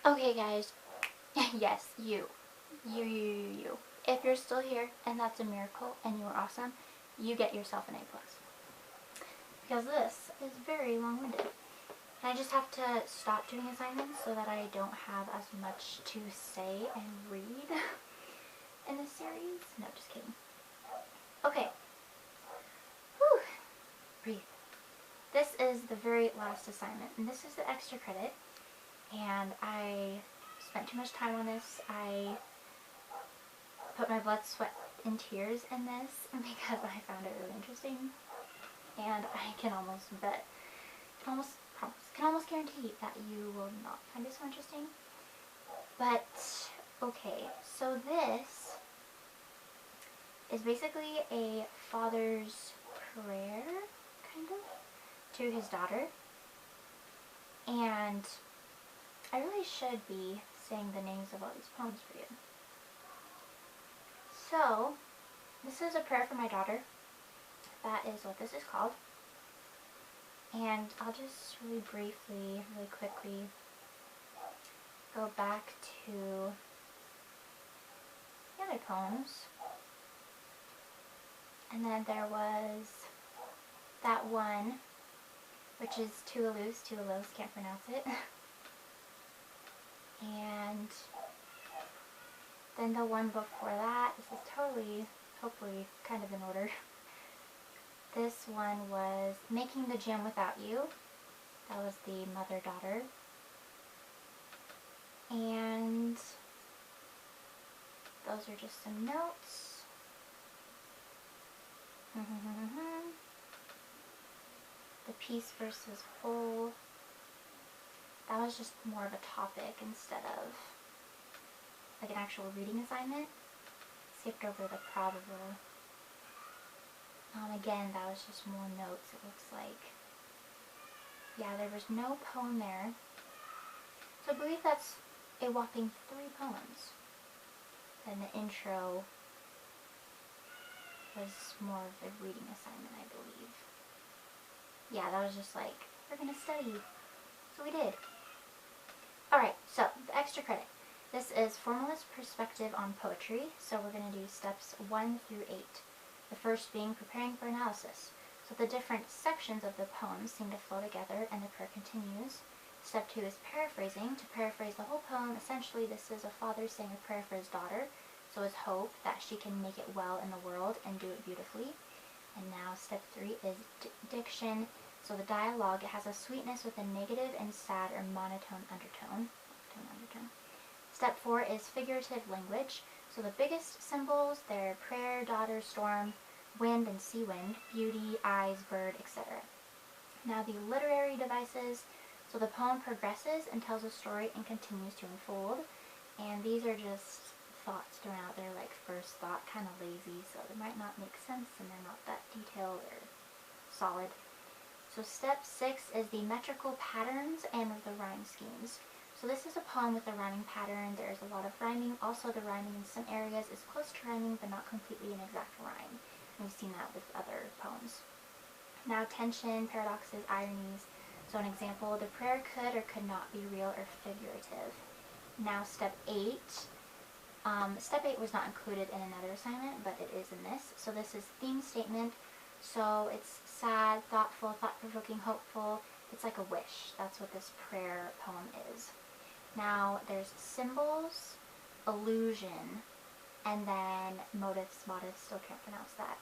Okay guys, yes, you. If you're still here, and that's a miracle, and you are awesome, you get yourself an A+. Because this is very long-winded. And I just have to stop doing assignments so that I don't have as much to say and read in this series. No, just kidding. Okay. Whew. Breathe. This is the very last assignment, and this is the extra credit. And I spent too much time on this. I put my blood, sweat, and tears in this because I found it really interesting. And I can almost bet, can almost guarantee that you will not find it so interesting. But, okay, so this is basically a father's prayer, kind of, to his daughter. And I really should be saying the names of all these poems for you. So, this is a prayer for my daughter. That is what this is called. And I'll just really briefly, really quickly go back to the other poems. And then there was that one, which is Tulalus, can't pronounce it. And then the one before that, this is totally, hopefully, kind of in order. This one was Making the Jam Without You. That was the mother-daughter. And those are just some notes. The piece versus whole. That was just more of a topic instead of like an actual reading assignment. Skipped over the probable. Again, that was just more notes, it looks like. Yeah, there was no poem there. So I believe that's a whopping 3 poems. Then the intro was more of a reading assignment, I believe. Yeah, that was just like, we're gonna study. So we did. Alright, so the extra credit. This is Formalist Perspective on Poetry, so we're going to do steps 1 through 8. The first being preparing for analysis. So the different sections of the poem seem to flow together and the prayer continues. Step 2 is paraphrasing. To paraphrase the whole poem, essentially this is a father saying a prayer for his daughter, so his hope that she can make it well in the world and do it beautifully. And now step 3 is diction. So the dialogue, it has a sweetness with a negative and sad or monotone undertone. Step 4 is figurative language. So the biggest symbols, they're prayer, daughter, storm, wind and sea wind, beauty, eyes, bird, etc. Now the literary devices. So the poem progresses and tells a story and continues to unfold. And these are just thoughts thrown out there, like first thought, kind of lazy, so they might not make sense and they're not that detailed or solid. So step 6 is the metrical patterns and the rhyme schemes. So this is a poem with a rhyming pattern. There's a lot of rhyming. Also the rhyming in some areas is close to rhyming but not completely an exact rhyme. And we've seen that with other poems. Now tension, paradoxes, ironies. So an example, the prayer could or could not be real or figurative. Now step 8. Step 8 was not included in another assignment, but it is in this. So this is theme statement. So it's sad, thoughtful, thought-provoking, hopeful. It's like a wish. That's what this prayer poem is. Now there's symbols, allusion, and then motifs, still can't pronounce that.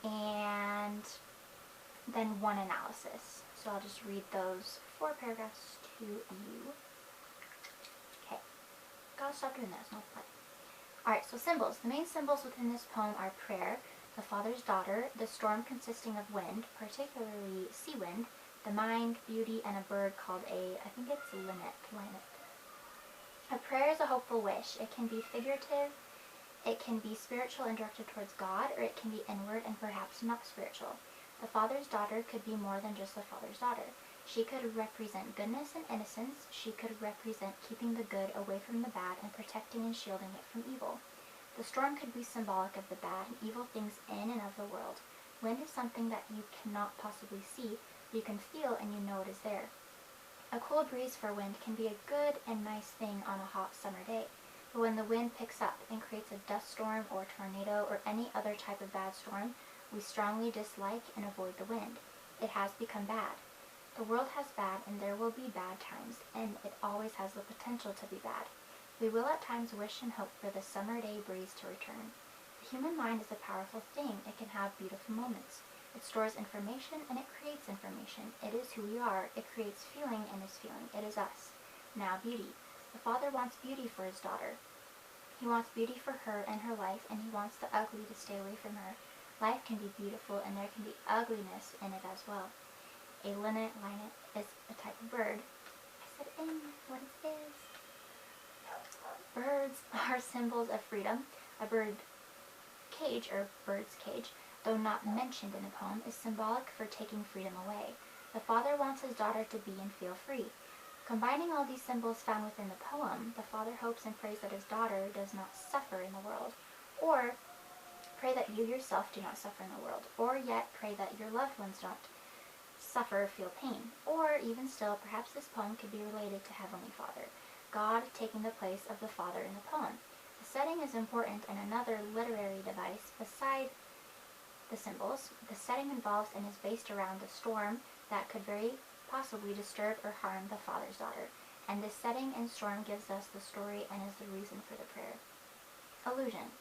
And then one analysis. So I'll just read those 4 paragraphs to you. Okay. Gotta stop doing that, it's not fun. Alright, so symbols. The main symbols within this poem are prayer, the father's daughter, the storm consisting of wind, particularly sea wind, the mind, beauty, and a bird called I think it's linnet. A prayer is a hopeful wish. It can be figurative, it can be spiritual and directed towards God, or it can be inward and perhaps not spiritual. The father's daughter could be more than just the father's daughter. She could represent goodness and innocence. She could represent keeping the good away from the bad and protecting and shielding it from evil. The storm could be symbolic of the bad and evil things in and of the world. Wind is something that you cannot possibly see, you can feel and you know it is there. A cool breeze for wind can be a good and nice thing on a hot summer day, but when the wind picks up and creates a dust storm or tornado or any other type of bad storm, we strongly dislike and avoid the wind. It has become bad. The world has bad and there will be bad times, and it always has the potential to be bad. We will at times wish and hope for the summer day breeze to return. The human mind is a powerful thing. It can have beautiful moments. It stores information and it creates information. It is who we are. It creates feeling and is feeling. It is us. Now beauty. The Father wants beauty for his daughter. He wants beauty for her and her life, and he wants the ugly to stay away from her. Life can be beautiful and there can be ugliness in it as well. A linnet is a type of bird. I said in what it is. Birds are symbols of freedom. A bird cage, or bird's cage, though not mentioned in the poem, is symbolic for taking freedom away. The Father wants his daughter to be and feel free. Combining all these symbols found within the poem, the Father hopes and prays that his daughter does not suffer in the world, or pray that you yourself do not suffer in the world, or yet pray that your loved ones don't suffer or feel pain. Or even still, perhaps this poem could be related to Heavenly Father, God taking the place of the Father in the poem. The setting is important, and another literary device beside the symbols. The setting involves and is based around the storm that could very possibly disturb or harm the Father's daughter, and this setting and storm gives us the story and is the reason for the prayer. Allusion.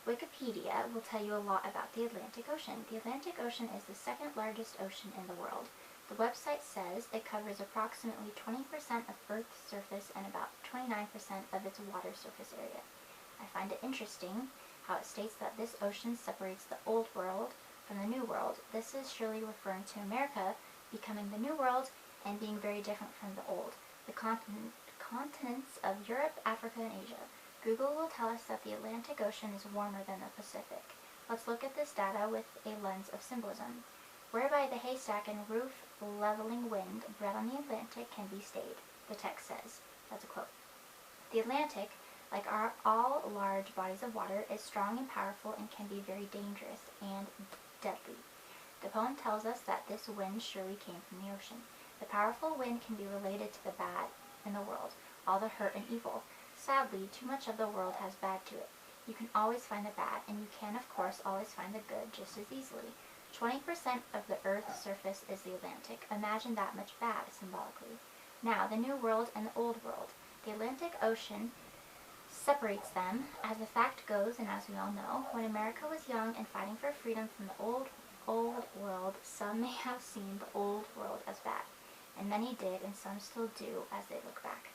Wikipedia will tell you a lot about the Atlantic Ocean. The Atlantic Ocean is the second largest ocean in the world. The website says it covers approximately 20% of Earth's surface and about 29% of its water surface area. I find it interesting how it states that this ocean separates the Old World from the New World. This is surely referring to America becoming the New World and being very different from the Old. The continents of Europe, Africa, and Asia. Google will tell us that the Atlantic Ocean is warmer than the Pacific. Let's look at this data with a lens of symbolism, whereby the haystack and roof leveling wind bred on the Atlantic can be stayed, the text says. That's a quote. The Atlantic, like all large bodies of water, is strong and powerful and can be very dangerous and deadly. The poem tells us that this wind surely came from the ocean. The powerful wind can be related to the bad in the world, all the hurt and evil. Sadly, too much of the world has bad to it. You can always find the bad, and you can, of course, always find the good just as easily. 20% of the Earth's surface is the Atlantic. Imagine that much bad, symbolically. Now, the New World and the Old World. The Atlantic Ocean separates them. As the fact goes, and as we all know, when America was young and fighting for freedom from the old world, some may have seen the Old World as bad, and many did, and some still do as they look back.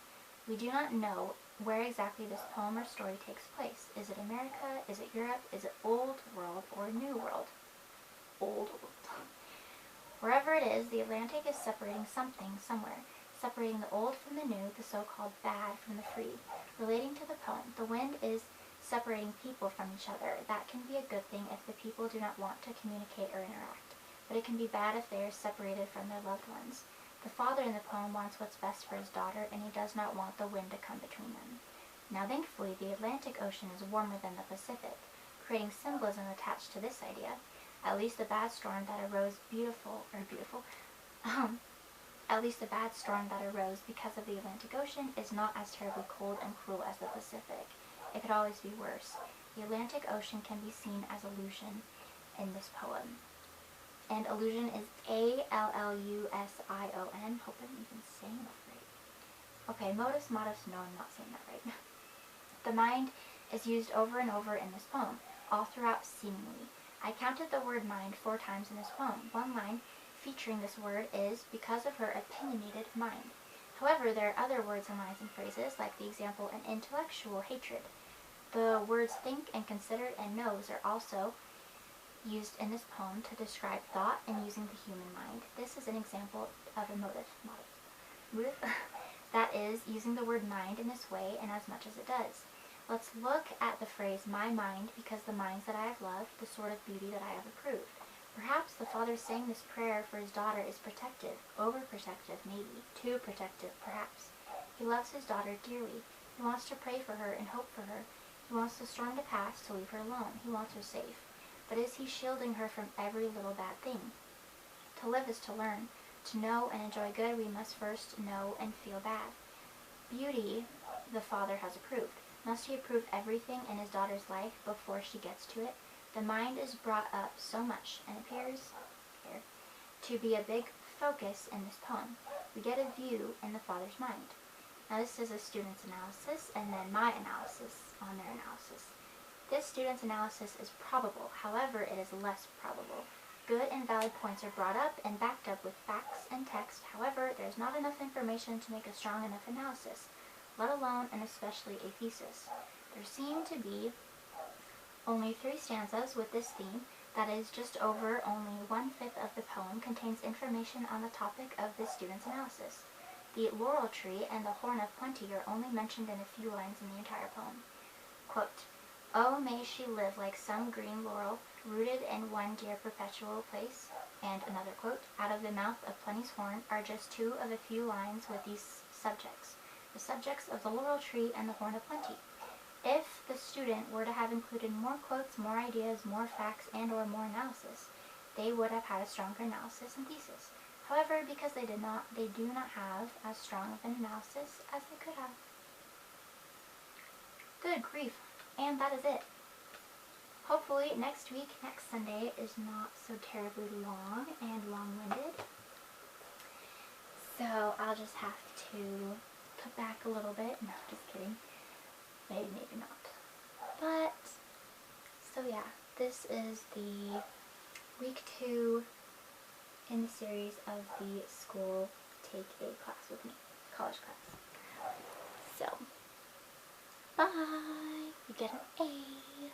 We do not know where exactly this poem or story takes place. Is it America? Is it Europe? Is it Old World or New World? Old World. Wherever it is, the Atlantic is separating something somewhere, separating the old from the new, the so-called bad from the free. Relating to the poem, the wind is separating people from each other. That can be a good thing if the people do not want to communicate or interact, but it can be bad if they are separated from their loved ones. The Father in the poem wants what's best for his daughter, and he does not want the wind to come between them. Now, thankfully, the Atlantic Ocean is warmer than the Pacific, creating symbolism attached to this idea. At least the bad storm that arose because of the Atlantic Ocean is not as terribly cold and cruel as the Pacific. It could always be worse. The Atlantic Ocean can be seen as illusion in this poem. And illusion is A-L-L-U-S-I-O-N. Hope I'm even saying that right. Okay, modus, no, I'm not saying that right. The mind is used over and over in this poem, all throughout seemingly. I counted the word mind 4 times in this poem. One line featuring this word is because of her opinionated mind. However, there are other words and lines and phrases, like the example, an intellectual hatred. The words think and considered and knows are also used in this poem to describe thought and using the human mind. This is an example of a motive that is using the word mind in this way and as much as it does. Let's look at the phrase my mind, because the minds that I have loved, the sort of beauty that I have approved. Perhaps the Father saying this prayer for his daughter is protective, overprotective maybe, too protective perhaps. He loves his daughter dearly. He wants to pray for her and hope for her. He wants the storm to pass, to leave her alone. He wants her safe. But is he shielding her from every little bad thing? To live is to learn. To know and enjoy good, we must first know and feel bad. Beauty the Father has approved. Must he approve everything in his daughter's life before she gets to it? The mind is brought up so much and appears here to be a big focus in this poem. We get a view in the Father's mind. Now this is a student's analysis and then my analysis on their analysis. This student's analysis is probable, however it is less probable. Good and valid points are brought up and backed up with facts and text, however there is not enough information to make a strong enough analysis, let alone and especially a thesis. There seem to be only 3 stanzas with this theme, that is just over only 1/5 of the poem contains information on the topic of this student's analysis. The laurel tree and the horn of plenty are only mentioned in a few lines in the entire poem. Quote, "Oh, may she live like some green laurel, rooted in one dear perpetual place." And another quote, "Out of the mouth of plenty's horn" are just 2 of a few lines with these subjects, the subjects of the laurel tree and the horn of plenty. If the student were to have included more quotes, more ideas, more facts, and or more analysis, they would have had a stronger analysis and thesis. However, because they do not have as strong of an analysis as they could have. Good grief. And that is it. Hopefully next week, next Sunday, is not so terribly long and long-winded. So I'll just have to put back a little bit. No, just kidding. Maybe not. But, so yeah, this is the week 2 in the series of the School Take a Class with Me, college class. So, bye! You get an A.